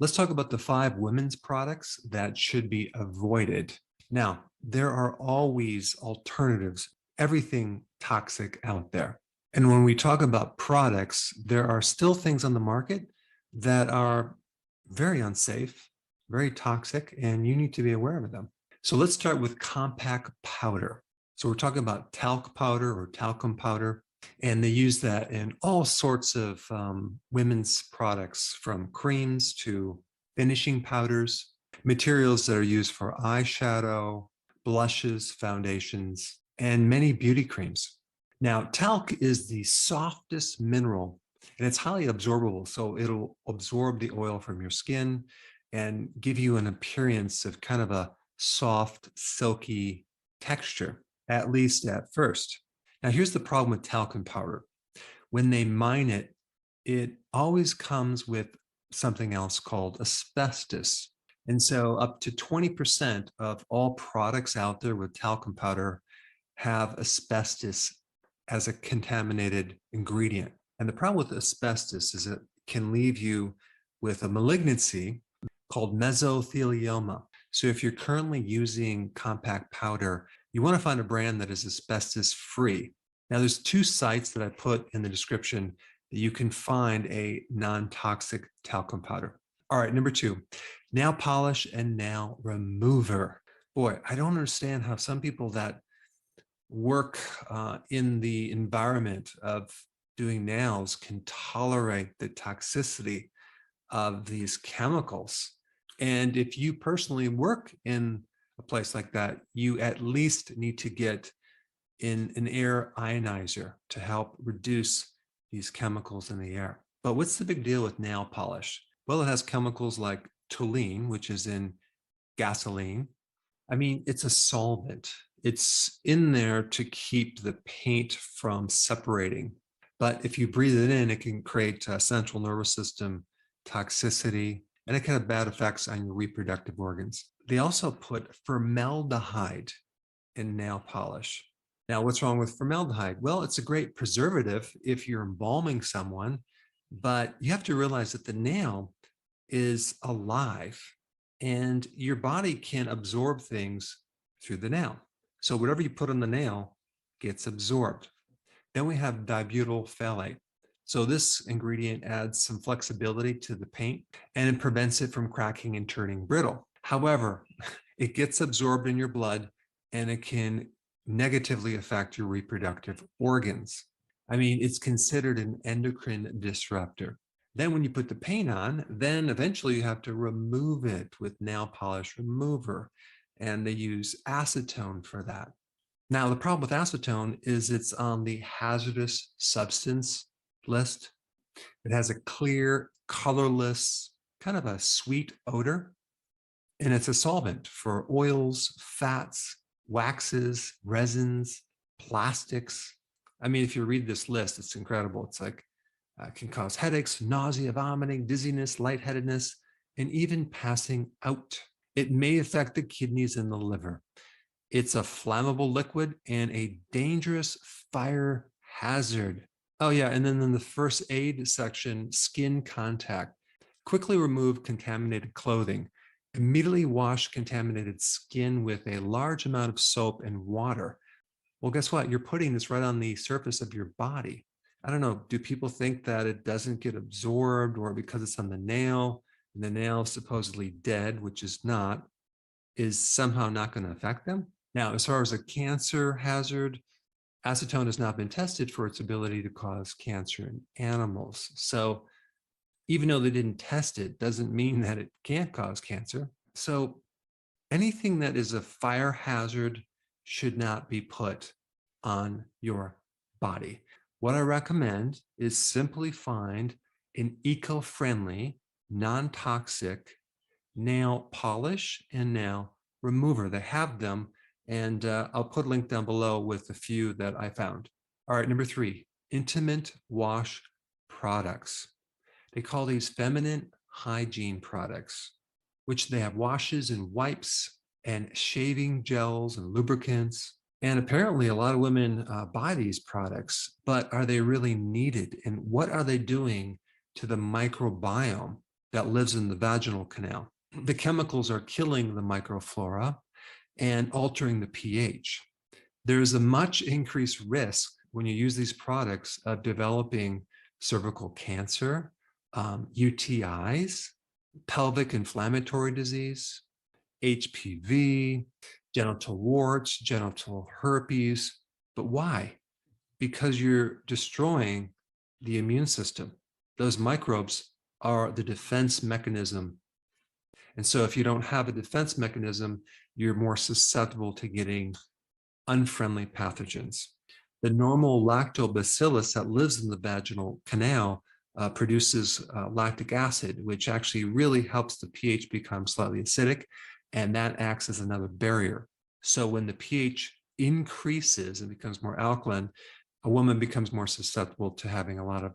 Let's talk about the 5 women's products that should be avoided. Now, there are always alternatives, everything toxic out there. And when we talk about products, there are still things on the market that are very unsafe, very toxic, and you need to be aware of them. So let's start with compact powder. So we're talking about talc powder or talcum powder, and they use that in all sorts of women's products, from creams to finishing powders, materials that are used for eyeshadow, blushes, foundations, and many beauty creams. Now, talc is the softest mineral, and it's highly absorbable, so it'll absorb the oil from your skin and give you an appearance of kind of a soft, silky texture, at least at first. Now, here's the problem with talcum powder. When they mine it, it always comes with something else called asbestos. And so up to 20% of all products out there with talcum powder have asbestos as a contaminated ingredient. And the problem with asbestos is it can leave you with a malignancy called mesothelioma. So if you're currently using compact powder, you want to find a brand that is asbestos free. Now, there's 2 sites that I put in the description that you can find a non-toxic talcum powder. All right, number 2, nail polish and nail remover. Boy, I don't understand how some people that work in the environment of doing nails can tolerate the toxicity of these chemicals. And if you personally work in a place like that, you at least need to get in an air ionizer to help reduce these chemicals in the air. But what's the big deal with nail polish? Well, it has chemicals like toluene, which is in gasoline. I mean, it's a solvent. It's in there to keep the paint from separating. But if you breathe it in, it can create central nervous system toxicity, and it can have bad effects on your reproductive organs. They also put formaldehyde in nail polish. Now, what's wrong with formaldehyde? Well, it's a great preservative if you're embalming someone, but you have to realize that the nail is alive and your body can absorb things through the nail. So whatever you put on the nail gets absorbed. Then we have dibutyl phthalate. So this ingredient adds some flexibility to the paint and it prevents it from cracking and turning brittle. However, it gets absorbed in your blood and it can negatively affect your reproductive organs. I mean, it's considered an endocrine disruptor. Then when you put the paint on, then eventually you have to remove it with nail polish remover. And they use acetone for that. Now, the problem with acetone is it's on the hazardous substance list. It has a clear, colorless, kind of a sweet odor. And it's a solvent for oils, fats, waxes, resins, plastics. I mean, if you read this list, it's incredible. It's like, can cause headaches, nausea, vomiting, dizziness, lightheadedness, and even passing out. It may affect the kidneys and the liver. It's a flammable liquid and a dangerous fire hazard. Oh yeah, and then in the first aid section, skin contact. Quickly remove contaminated clothing. Immediately wash contaminated skin with a large amount of soap and water. Well, guess what? You're putting this right on the surface of your body. I don't know, do people think that it doesn't get absorbed, or because it's on the nail and the nail is supposedly dead, which is not, is somehow not going to affect them? Now, as far as a cancer hazard, acetone has not been tested for its ability to cause cancer in animals. So even though they didn't test it, doesn't mean that it can't cause cancer. So anything that is a fire hazard should not be put on your body. What I recommend is simply find an eco-friendly, non-toxic nail polish and nail remover. They have them, and I'll put a link down below with a few that I found. All right, number 3, intimate wash products. They call these feminine hygiene products, which they have washes and wipes and shaving gels and lubricants. And apparently a lot of women buy these products, but are they really needed? And what are they doing to the microbiome? that lives in the vaginal canal. The chemicals are killing the microflora and altering the pH. There's a much increased risk when you use these products of developing cervical cancer, UTIs, pelvic inflammatory disease, HPV, genital warts, genital herpes. But why? Because you're destroying the immune system. Those microbes are the defense mechanism. And so if you don't have a defense mechanism, you're more susceptible to getting unfriendly pathogens. The normal lactobacillus that lives in the vaginal canal produces lactic acid, which actually really helps the pH become slightly acidic, and that acts as another barrier. So when the pH increases and becomes more alkaline, a woman becomes more susceptible to having a lot of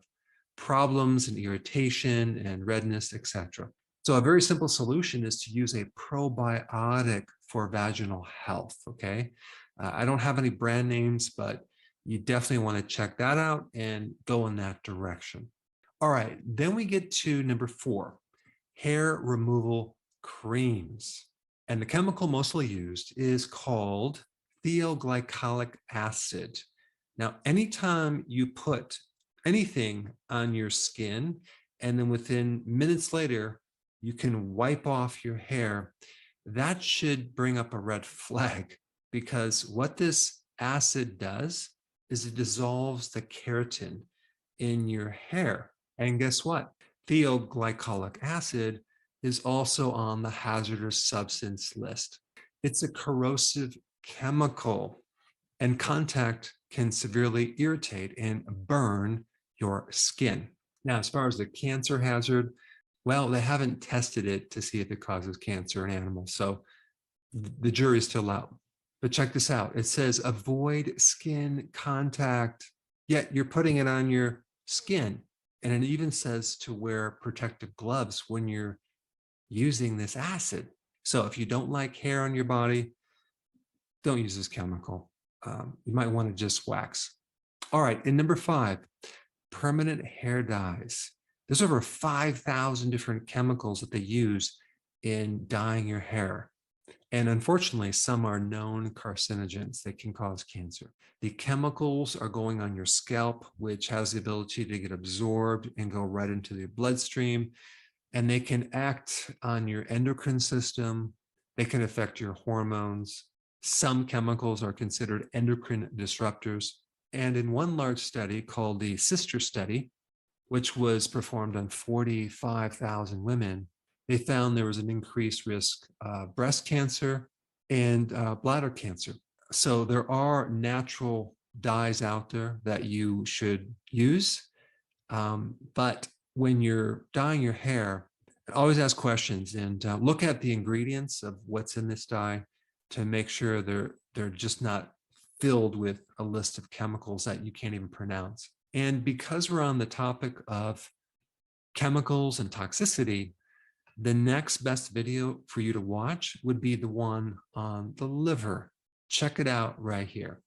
problems and irritation and redness, etc. So a very simple solution is to use a probiotic for vaginal health, okay? I don't have any brand names, but you definitely want to check that out and go in that direction. All right, then we get to number 4, hair removal creams. And the chemical mostly used is called thioglycolic acid. Now, anytime you put anything on your skin, and then within minutes later, you can wipe off your hair, that should bring up a red flag, because what this acid does is it dissolves the keratin in your hair. And guess what? Thioglycolic acid is also on the hazardous substance list. It's a corrosive chemical, and contact can severely irritate and burn your skin. Now, as far as the cancer hazard, well, they haven't tested it to see if it causes cancer in animals, so the jury is still out. But check this out. It says avoid skin contact, yet you're putting it on your skin. And it even says to wear protective gloves when you're using this acid. So if you don't like hair on your body, don't use this chemical. You might want to just wax. All right, and number 5, permanent hair dyes. There's over 5,000 different chemicals that they use in dyeing your hair. And unfortunately, some are known carcinogens that can cause cancer. The chemicals are going on your scalp, which has the ability to get absorbed and go right into the bloodstream. And they can act on your endocrine system. They can affect your hormones. Some chemicals are considered endocrine disruptors. And in one large study called the Sister Study, which was performed on 45,000 women, they found there was an increased risk of breast cancer and bladder cancer. So there are natural dyes out there that you should use. But when you're dyeing your hair, always ask questions and look at the ingredients of what's in this dye to make sure they're just not filled with a list of chemicals that you can't even pronounce. And because we're on the topic of chemicals and toxicity, the next best video for you to watch would be the one on the liver. Check it out right here.